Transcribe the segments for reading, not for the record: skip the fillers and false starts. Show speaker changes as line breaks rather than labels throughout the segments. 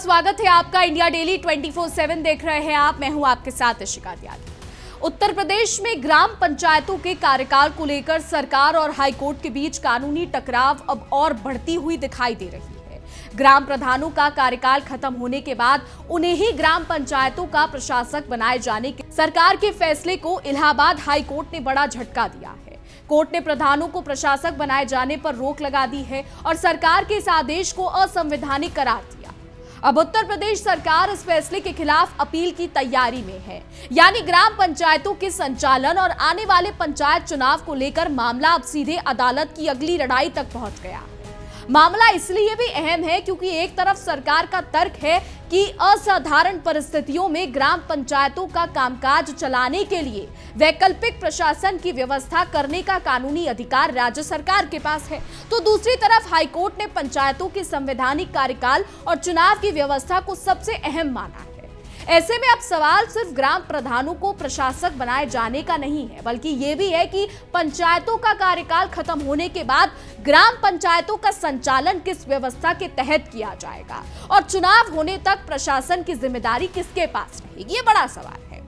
स्वागत है आपका। इंडिया डेली 24/7 देख रहे हैं आप। मैं हूं आपके साथ इशिका त्यागी। उत्तर प्रदेश में ग्राम पंचायतों के कार्यकाल को लेकर सरकार और हाईकोर्ट के बीच कानूनी टकराव अब और बढ़ती हुई दिखाई दे रही है। ग्राम प्रधानों का कार्यकाल खत्म होने के बाद उन्हें ही ग्राम पंचायतों का प्रशासक बनाए जाने के सरकार के फैसले को इलाहाबाद हाईकोर्ट ने बड़ा झटका दिया है। कोर्ट ने प्रधानों को प्रशासक बनाए जाने पर रोक लगा दी है और सरकार के इस आदेश को असंवैधानिक करार दिया। अब उत्तर प्रदेश सरकार इस फैसले के खिलाफ अपील की तैयारी में है। यानी ग्राम पंचायतों के संचालन और आने वाले पंचायत चुनाव को लेकर मामला अब सीधे अदालत की अगली लड़ाई तक पहुंच गया। मामला इसलिए भी अहम है क्योंकि एक तरफ सरकार का तर्क है कि असाधारण परिस्थितियों में ग्राम पंचायतों का कामकाज चलाने के लिए वैकल्पिक प्रशासन की व्यवस्था करने का कानूनी अधिकार राज्य सरकार के पास है, तो दूसरी तरफ हाईकोर्ट ने पंचायतों के संवैधानिक कार्यकाल और चुनाव की व्यवस्था को सबसे अहम माना है। ऐसे में अब सवाल सिर्फ ग्राम प्रधानों को प्रशासक बनाए जाने का नहीं है, बल्कि ये भी है कि पंचायतों का कार्यकाल खत्म होने के बाद ग्राम पंचायतों का संचालन किस व्यवस्था के तहत किया जाएगा और चुनाव होने तक प्रशासन की जिम्मेदारी किसके पास रहेगी, ये बड़ा सवाल है।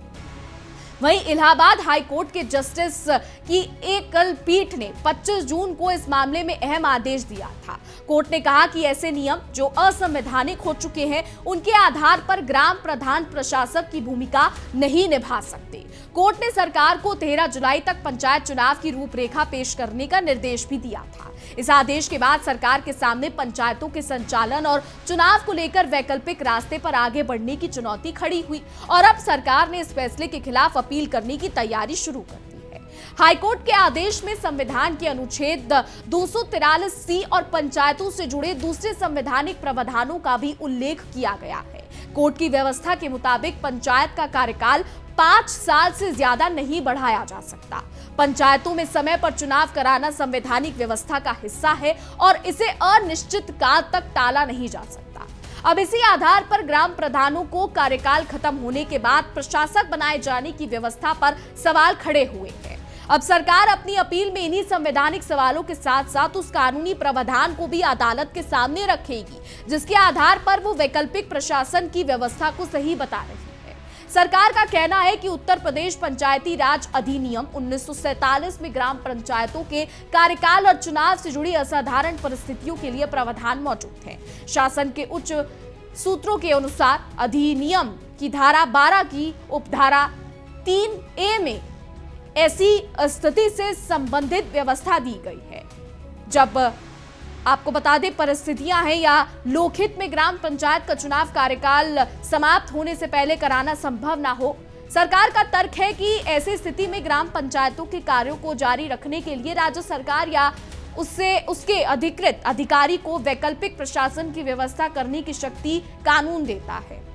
वहीं इलाहाबाद हाईकोर्ट के जस्टिस की एकल पीठ ने 25 जून को इस मामले में अहम आदेश दिया था। कोर्ट ने कहा कि ऐसे नियम जो असंवैधानिक हो चुके हैं उनके आधार पर ग्राम प्रधान प्रशासक की भूमिका नहीं निभा सकते। कोर्ट ने सरकार को 13 जुलाई तक पंचायत चुनाव की रूपरेखा पेश करने का निर्देश भी दिया था। इस आदेश के बाद सरकार के सामने पंचायतों के संचालन और चुनाव को लेकर वैकल्पिक रास्ते पर आगे बढ़ने की चुनौती खड़ी हुई और अब सरकार ने इस फैसले के खिलाफ अपील करने की तैयारी शुरू कर दी है। हाईकोर्ट के आदेश में संविधान के अनुच्छेद 243C और पंचायतों से जुड़े दूसरे संवैधानिक प्रावधानों का भी उल्लेख किया गया है। कोर्ट की व्यवस्था के मुताबिक पंचायत का कार्यकाल 5 साल से ज्यादा नहीं बढ़ाया जा सकता। पंचायतों में समय पर चुनाव कराना संवैधानिक व्यवस्था का हिस्सा है और इसे अनिश्चित काल तक टाला नहीं जा सकता। अब इसी आधार पर ग्राम प्रधानों को कार्यकाल खत्म होने के बाद प्रशासक बनाए जाने की व्यवस्था पर सवाल खड़े हुए हैं। अब सरकार अपनी अपील में इन्हीं संवैधानिक सवालों के साथ साथ उस कानूनी प्रावधान को भी अदालत के सामने रखेगी जिसके आधार पर वो वैकल्पिक प्रशासन की व्यवस्था को सही बता रही है। सरकार का कहना है कि उत्तर प्रदेश पंचायती राज अधिनियम 1947 में ग्राम पंचायतों के कार्यकाल और चुनाव से जुड़ी असाधारण परिस्थितियों के लिए प्रावधान मौजूद है। शासन के उच्च सूत्रों के अनुसार अधिनियम की धारा 12 की उपधारा 3A में ऐसी स्थिति से संबंधित व्यवस्था दी गई है जब आपको बता दें परिस्थितियां हैं या लोकहित में ग्राम पंचायत का चुनाव कार्यकाल समाप्त होने से पहले कराना संभव ना हो। सरकार का तर्क है कि ऐसी स्थिति में ग्राम पंचायतों के कार्यों को जारी रखने के लिए राज्य सरकार या उसके अधिकृत अधिकारी को वैकल्पिक प्रशासन की व्यवस्था करने की शक्ति कानून देता है।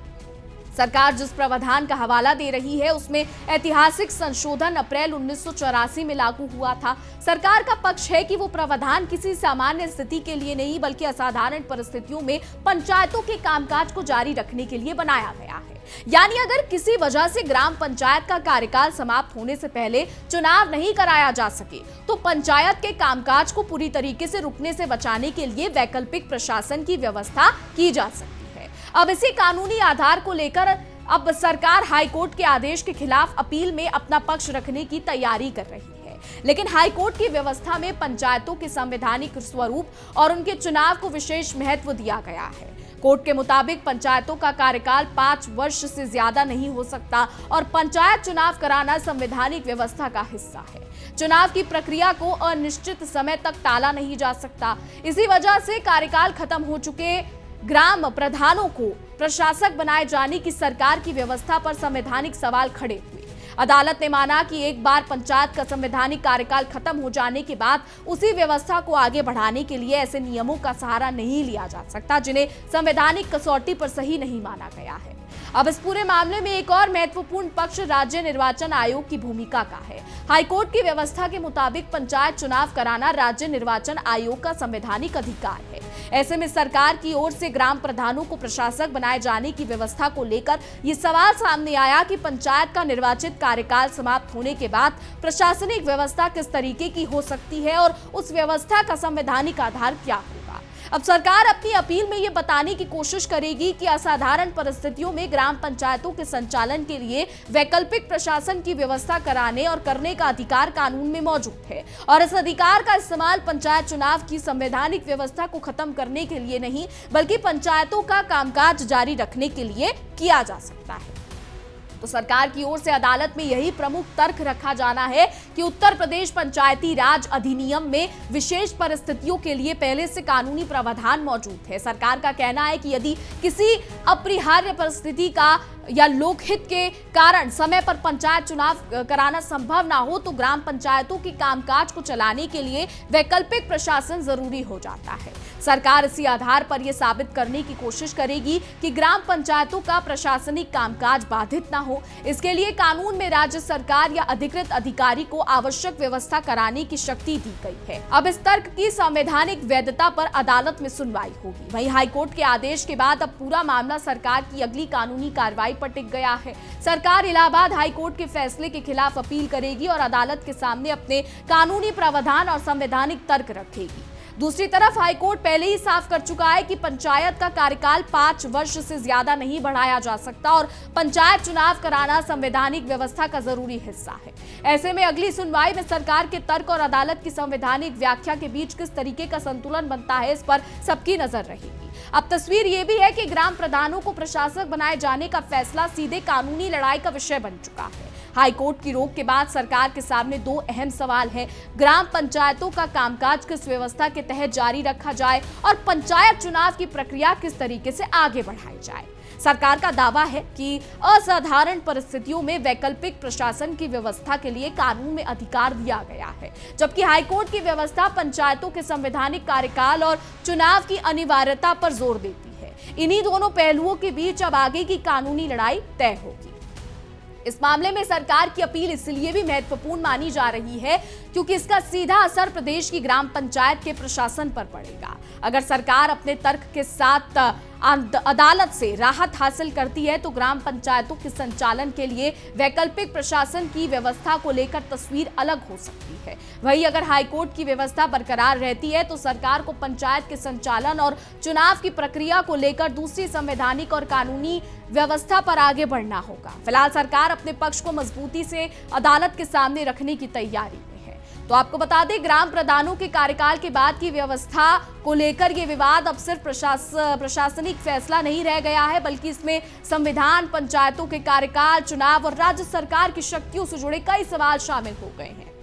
सरकार जिस प्रावधान का हवाला दे रही है उसमें ऐतिहासिक संशोधन अप्रैल 1984 में लागू हुआ था। सरकार का पक्ष है कि वो प्रावधान किसी सामान्य स्थिति के लिए नहीं बल्कि असाधारण परिस्थितियों में पंचायतों के कामकाज को जारी रखने के लिए बनाया गया है। यानी अगर किसी वजह से ग्राम पंचायत का कार्यकाल समाप्त होने से पहले चुनाव नहीं कराया जा सके तो पंचायत के कामकाज को पूरी तरीके से रुकने से बचाने के लिए वैकल्पिक प्रशासन की व्यवस्था की जा सकती है। अब इसी कानूनी आधार को लेकर अब सरकार हाईकोर्ट के आदेश के खिलाफ अपील में अपना पक्ष रखने की तैयारी कर रही है, लेकिन हाईकोर्ट की व्यवस्था में पंचायतों के संवैधानिक स्वरूप और उनके चुनाव को विशेष महत्व दिया गया है। कोर्ट के मुताबिक पंचायतों का कार्यकाल 5 वर्ष से ज्यादा नहीं हो सकता और पंचायत चुनाव कराना संवैधानिक व्यवस्था का हिस्सा है। चुनाव की प्रक्रिया को अनिश्चित समय तक टाला नहीं जा सकता। इसी वजह से कार्यकाल खत्म हो चुके ग्राम प्रधानों को प्रशासक बनाए जाने की सरकार की व्यवस्था पर संवैधानिक सवाल खड़े हुए। अदालत ने माना कि एक बार पंचायत का संवैधानिक कार्यकाल खत्म हो जाने के बाद उसी व्यवस्था को आगे बढ़ाने के लिए ऐसे नियमों का सहारा नहीं लिया जा सकता जिन्हें संवैधानिक कसौटी पर सही नहीं माना गया है। अब इस पूरे मामले में एक और महत्वपूर्ण पक्ष राज्य निर्वाचन आयोग की भूमिका का है। हाईकोर्ट की व्यवस्था के मुताबिक पंचायत चुनाव कराना राज्य निर्वाचन आयोग का संवैधानिक अधिकार है। ऐसे में सरकार की ओर से ग्राम प्रधानों को प्रशासक बनाए जाने की व्यवस्था को लेकर ये सवाल सामने आया कि पंचायत का निर्वाचित कार्यकाल समाप्त होने के बाद प्रशासनिक व्यवस्था किस तरीके की हो सकती है और उस व्यवस्था का संवैधानिक आधार क्या होगा। अब सरकार अपनी अपील में ये बताने की कोशिश करेगी कि असाधारण परिस्थितियों में ग्राम पंचायतों के संचालन के लिए वैकल्पिक प्रशासन की व्यवस्था कराने और करने का अधिकार कानून में मौजूद है और इस अधिकार का इस्तेमाल पंचायत चुनाव की संवैधानिक व्यवस्था को खत्म करने के लिए नहीं बल्कि पंचायतों का कामकाज जारी रखने के लिए किया जा सकता है। तो सरकार की ओर से अदालत में यही प्रमुख तर्क रखा जाना है कि उत्तर प्रदेश पंचायती राज अधिनियम में विशेष परिस्थितियों के लिए पहले से कानूनी प्रावधान मौजूद है। सरकार का कहना है कि यदि किसी अपरिहार्य परिस्थिति का या लोकहित के कारण समय पर पंचायत चुनाव कराना संभव ना हो तो ग्राम पंचायतों के कामकाज को चलाने के लिए वैकल्पिक प्रशासन जरूरी हो जाता है। सरकार इसी आधार पर यह साबित करने की कोशिश करेगी कि ग्राम पंचायतों का प्रशासनिक कामकाज बाधित ना हो। इसके लिए कानून में राज्य सरकार या अधिकृत अधिकारी को आवश्यक व्यवस्था कराने की शक्ति दी गई है। अब इस तर्क की संवैधानिक वैधता पर अदालत में सुनवाई होगी। वहीं हाईकोर्ट के आदेश के बाद अब पूरा मामला सरकार की अगली कानूनी कार्रवाई पर टिक गया है। सरकार इलाहाबाद हाईकोर्ट के फैसले के खिलाफ अपील करेगी और अदालत के सामने अपने कानूनी प्रावधान और संवैधानिक तर्क रखेगी। दूसरी तरफ हाईकोर्ट पहले ही साफ कर चुका है कि पंचायत का कार्यकाल 5 वर्ष से ज्यादा नहीं बढ़ाया जा सकता और पंचायत चुनाव कराना संवैधानिक व्यवस्था का जरूरी हिस्सा है। ऐसे में अगली सुनवाई में सरकार के तर्क और अदालत की संवैधानिक व्याख्या के बीच किस तरीके का संतुलन बनता है, इस पर सबकी नजर रहेगी। अब तस्वीर ये भी है कि ग्राम प्रधानों को प्रशासक बनाए जाने का फैसला सीधे कानूनी लड़ाई का विषय बन चुका है। हाईकोर्ट की रोक के बाद सरकार के सामने 2 अहम सवाल हैं। ग्राम पंचायतों का कामकाज किस व्यवस्था के तहत जारी रखा जाए और पंचायत चुनाव की प्रक्रिया किस तरीके से आगे बढ़ाई जाए। सरकार का दावा है कि असाधारण परिस्थितियों में वैकल्पिक प्रशासन की व्यवस्था के लिए कानून में अधिकार दिया गया है, जबकि हाईकोर्ट की व्यवस्था पंचायतों के संवैधानिक कार्यकाल और चुनाव की अनिवार्यता पर जोर देती है। इन्हीं दोनों पहलुओं के बीच अब आगे की कानूनी लड़ाई तय होगी। इस मामले में सरकार की अपील इसलिए भी महत्वपूर्ण मानी जा रही है क्योंकि इसका सीधा असर प्रदेश की ग्राम पंचायत के प्रशासन पर पड़ेगा। अगर सरकार अपने तर्क के साथ अदालत से राहत हासिल करती है तो ग्राम पंचायतों के संचालन के लिए वैकल्पिक प्रशासन की व्यवस्था को लेकर तस्वीर अलग हो सकती है। वहीं अगर हाईकोर्ट की व्यवस्था बरकरार रहती है तो सरकार को पंचायत के संचालन और चुनाव की प्रक्रिया को लेकर दूसरी संवैधानिक और कानूनी व्यवस्था पर आगे बढ़ना होगा। फिलहाल सरकार अपने पक्ष को मजबूती से अदालत के सामने रखने की तैयारी में है। तो आपको बता दें, ग्राम प्रधानों के कार्यकाल के बाद की व्यवस्था को लेकर ये विवाद अब सिर्फ प्रशासनिक फैसला नहीं रह गया है, बल्कि इसमें संविधान, पंचायतों के कार्यकाल, चुनाव और राज्य सरकार की शक्तियों से जुड़े कई सवाल शामिल हो गए हैं।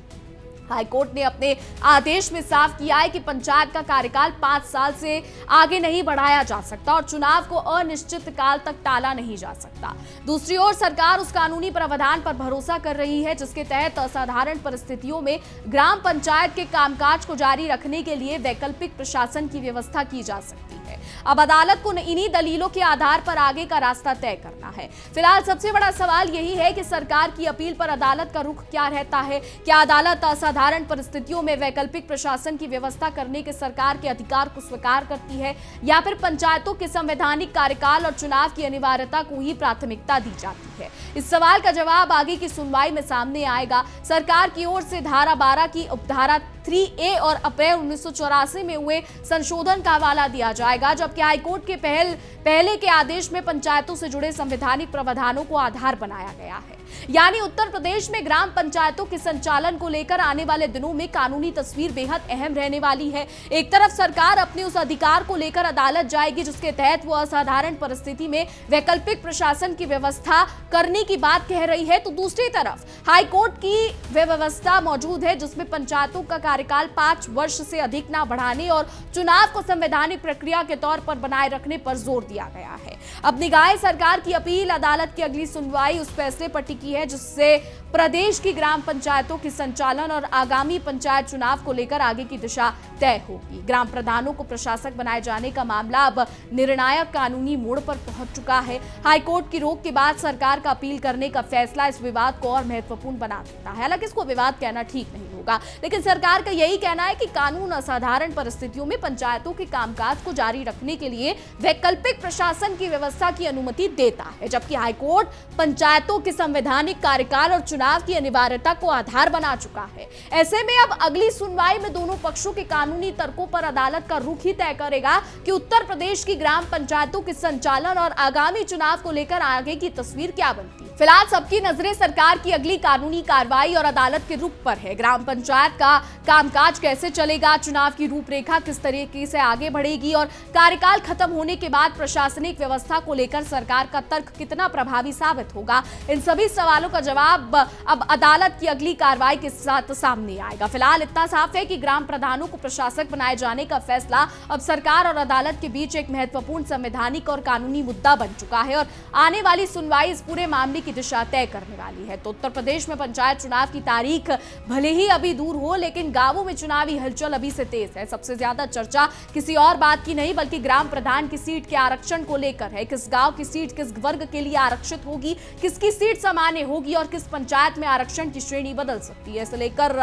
हाईकोर्ट ने अपने आदेश में साफ किया है कि पंचायत का कार्यकाल 5 साल से आगे नहीं बढ़ाया जा सकता और चुनाव को अनिश्चित काल तक टाला नहीं जा सकता। दूसरी ओर सरकार उस कानूनी प्रावधान पर भरोसा कर रही है जिसके तहत असाधारण परिस्थितियों में ग्राम पंचायत के कामकाज को जारी रखने के लिए वैकल्पिक प्रशासन की व्यवस्था की जा सकती है। अब अदालत को इन्हीं दलीलों के आधार पर आगे का रास्ता तय करना है। फिलहाल सबसे बड़ा सवाल यही है कि सरकार की अपील पर अदालत का रुख क्या रहता है। क्या अदालत असाधारण परिस्थितियों में वैकल्पिक प्रशासन की व्यवस्था करने के सरकार के अधिकार को स्वीकार करती है या फिर पंचायतों के संवैधानिक कार्यकाल और चुनाव की अनिवार्यता को ही प्राथमिकता दी जाती है। इस सवाल का जवाब आगे की सुनवाई में सामने आएगा। सरकार की ओर से धारा 12 की उपधारा 3A और अप्रैल 1984 में हुए संशोधन का हवाला दिया जाएगा, जबकि हाईकोर्ट के पहले के आदेश में पंचायतों से जुड़े संवैधानिक प्रावधानों को आधार बनाया गया है। यानी उत्तर प्रदेश में ग्राम पंचायतों के संचालन को लेकर आने वाले दिनों में कानूनी तस्वीर बेहद अहम रहने वाली है। एक तरफ सरकार अपने उस अधिकार को लेकर अदालत जाएगी जिसके तहत वो असाधारण परिस्थिति में वैकल्पिक प्रशासन की व्यवस्था करने की बात कह रही है, तो दूसरी तरफ हाईकोर्ट की व्यवस्था मौजूद है जिसमें पंचायतों का कार्यकाल 5 वर्ष से अधिक न बढ़ाने और चुनाव को संवैधानिक प्रक्रिया के तौर पर बनाए रखने पर जोर दिया गया है। अब निगाहें सरकार की अपील, अदालत की अगली सुनवाई उस फैसले पर टिकी है जिससे प्रदेश की ग्राम पंचायतों के संचालन और आगामी पंचायत चुनाव को लेकर आगे की दिशा तय होगी। ग्राम प्रधानों को प्रशासक बनाए जाने का मामला अब निर्णायक कानूनी मोड़ पर पहुंच चुका है। हाईकोर्ट की रोक के बाद सरकार का अपील करने का फैसला इस विवाद को और महत्वपूर्ण बना देता है। हालांकि इसको विवाद कहना ठीक नहीं होगा। होगा। लेकिन सरकार का यही कहना है कि कानून असाधारण परिस्थितियों में पंचायतों के कामकाज को जारी रखने के लिए वैकल्पिक प्रशासन की व्यवस्था की अनुमति देता है, जबकि हाईकोर्ट पंचायतों के संवैधानिक कार्यकाल और चुनाव की अनिवार्यता को आधार बना चुका है। ऐसे में अब अगली सुनवाई में दोनों पक्षों के कानूनी तर्कों पर अदालत का रुख ही तय करेगा कि उत्तर प्रदेश की ग्राम पंचायतों के संचालन और आगामी चुनाव को लेकर आगे की तस्वीर क्या बनती है। फिलहाल सबकी नजरें सरकार की अगली कानूनी कार्रवाई और अदालत के रुख पर है। ग्राम पंचायत का कामकाज कैसे चलेगा, चुनाव की रूपरेखा किस तरीके से आगे बढ़ेगी और कार्यकाल खत्म होने के बाद प्रशासनिक व्यवस्था को लेकर सरकार का तर्क कितना प्रभावी साबित होगा, इन सभी सवालों का जवाब अब अदालत की अगली कार्रवाई के साथ सामने आएगा। फिलहाल इतना साफ है कि ग्राम प्रधानों को प्रशासक बनाए जाने का फैसला अब सरकार और अदालत के बीच एक महत्वपूर्ण संवैधानिक और कानूनी मुद्दा बन चुका है और आने वाली सुनवाई इस पूरे मामले की दिशा तय करने वाली है। तो उत्तर प्रदेश में पंचायत चुनाव की तारीख भले ही अभी दूर हो, लेकिन गांवों में चुनावी हलचल अभी से तेज है। सबसे ज्यादा चर्चा किसी और बात की नहीं बल्कि ग्राम प्रधान की सीट के आरक्षण को लेकर है। किस गांव की सीट किस वर्ग के लिए आरक्षित होगी, किसकी सीट सामान्य होगी और किस पंचायत में आरक्षण की श्रेणी बदल सकती है। इसे लेकर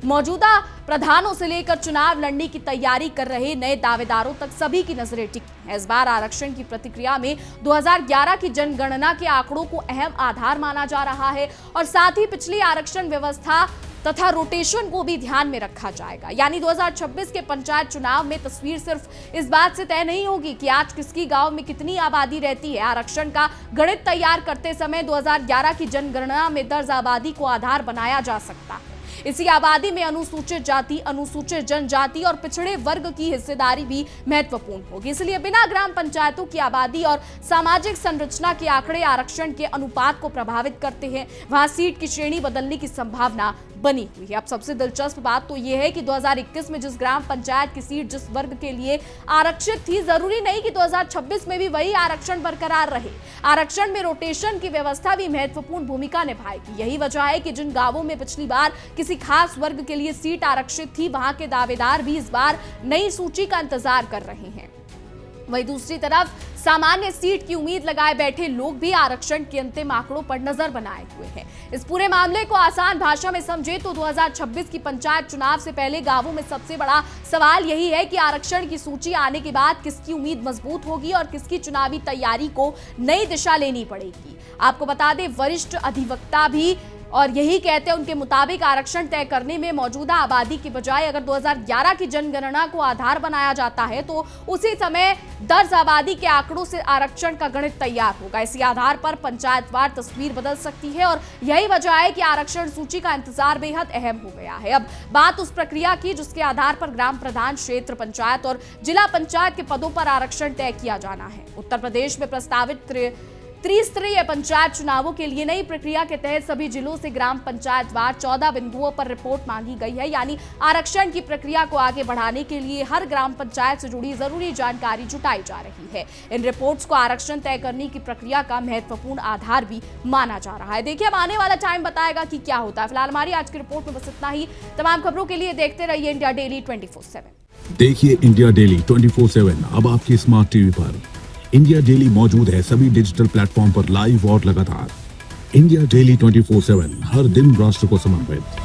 मौजूदा प्रधानों से लेकर चुनाव लड़ने की तैयारी कर रहे नए दावेदारों तक सभी की नजरें टिकी हैं। इस बार आरक्षण की प्रतिक्रिया में 2011 की जनगणना के आंकड़ों को अहम आधार माना जा रहा है और साथ ही पिछली आरक्षण व्यवस्था तथा रोटेशन को भी ध्यान में रखा जाएगा। यानी 2026 के पंचायत चुनाव में तस्वीर सिर्फ इस बात से तय नहीं होगी कि आज किसकी गांव में कितनी आबादी रहती है। आरक्षण का गणित तैयार करते समय 2011 की जनगणना में दर्ज आबादी को आधार बनाया जा सकता है। इसी आबादी में अनुसूचित जाति, अनुसूचित जनजाति और पिछड़े वर्ग की हिस्सेदारी भी महत्वपूर्ण होगी। इसलिए बिना ग्राम पंचायतों की आबादी और सामाजिक संरचना के आंकड़े आरक्षण के अनुपात को प्रभावित करते हैं। वहां सीट की श्रेणी बदलने की संभावना बनी हुई है। अब सबसे दिलचस्प बात तो यह है कि 2021 में जिस ग्राम पंचायत की सीट जिस वर्ग के लिए आरक्षित थी, जरूरी नहीं कि 2026 में भी वही आरक्षण बरकरार रहे। आरक्षण में रोटेशन की व्यवस्था भी महत्वपूर्ण भूमिका निभाएगी। यही वजह है कि जिन गांवों में पिछली बार किसी खास वर्ग के लिए सीट आरक्षित थी, वहां के दावेदार भी इस बार नई सूची का इंतजार कर रहे हैं। वहीं दूसरी तरफ सामान्य सीट की उम्मीद लगाए बैठे लोग भी आरक्षण के अंतिम आंकड़ों पर नजर बनाए हुए हैं। इस पूरे मामले को आसान भाषा में समझे तो 2026 की पंचायत चुनाव से पहले गांवों में सबसे बड़ा सवाल यही है कि आरक्षण की सूची आने के बाद किसकी उम्मीद मजबूत होगी और किसकी चुनावी तैयारी को नई दिशा लेनी पड़ेगी। आपको बता दें, वरिष्ठ अधिवक्ता भी और यही कहते हैं, उनके मुताबिक आरक्षण तय करने में मौजूदा आबादी के बजाय अगर 2011 की जनगणना को आधार बनाया जाता है तो उसी समय दर्ज आबादी के आंकड़ों से आरक्षण का गणित तैयार होगा। इसी आधार पर पंचायतवार तस्वीर बदल सकती है और यही वजह है कि आरक्षण सूची का इंतजार बेहद अहम हो गया है। अब बात उस प्रक्रिया की जिसके आधार पर ग्राम प्रधान, क्षेत्र पंचायत और जिला पंचायत के पदों पर आरक्षण तय किया जाना है। उत्तर प्रदेश में प्रस्तावित त्रिस्तरीय पंचायत चुनावों के लिए नई प्रक्रिया के तहत सभी जिलों से ग्राम पंचायतवार 14 बिंदुओं पर रिपोर्ट मांगी गई है। यानी आरक्षण की प्रक्रिया को आगे बढ़ाने के लिए हर ग्राम पंचायत से जुड़ी जरूरी जानकारी जुटाई जा रही है। इन रिपोर्ट्स को आरक्षण तय करने की प्रक्रिया का महत्वपूर्ण आधार भी माना जा रहा है। देखिए, अब आने वाला टाइम बताएगा कि क्या होता है। फिलहाल हमारी आज की रिपोर्ट में बस इतना ही। तमाम खबरों के लिए देखते रहिए इंडिया डेली 24/7।
देखिए इंडिया डेली 24/7 अब आपकी स्मार्ट टीवी पर। इंडिया डेली मौजूद है सभी डिजिटल प्लेटफॉर्म पर लाइव और लगातार। इंडिया डेली 24/7 हर दिन राष्ट्र को समर्पित।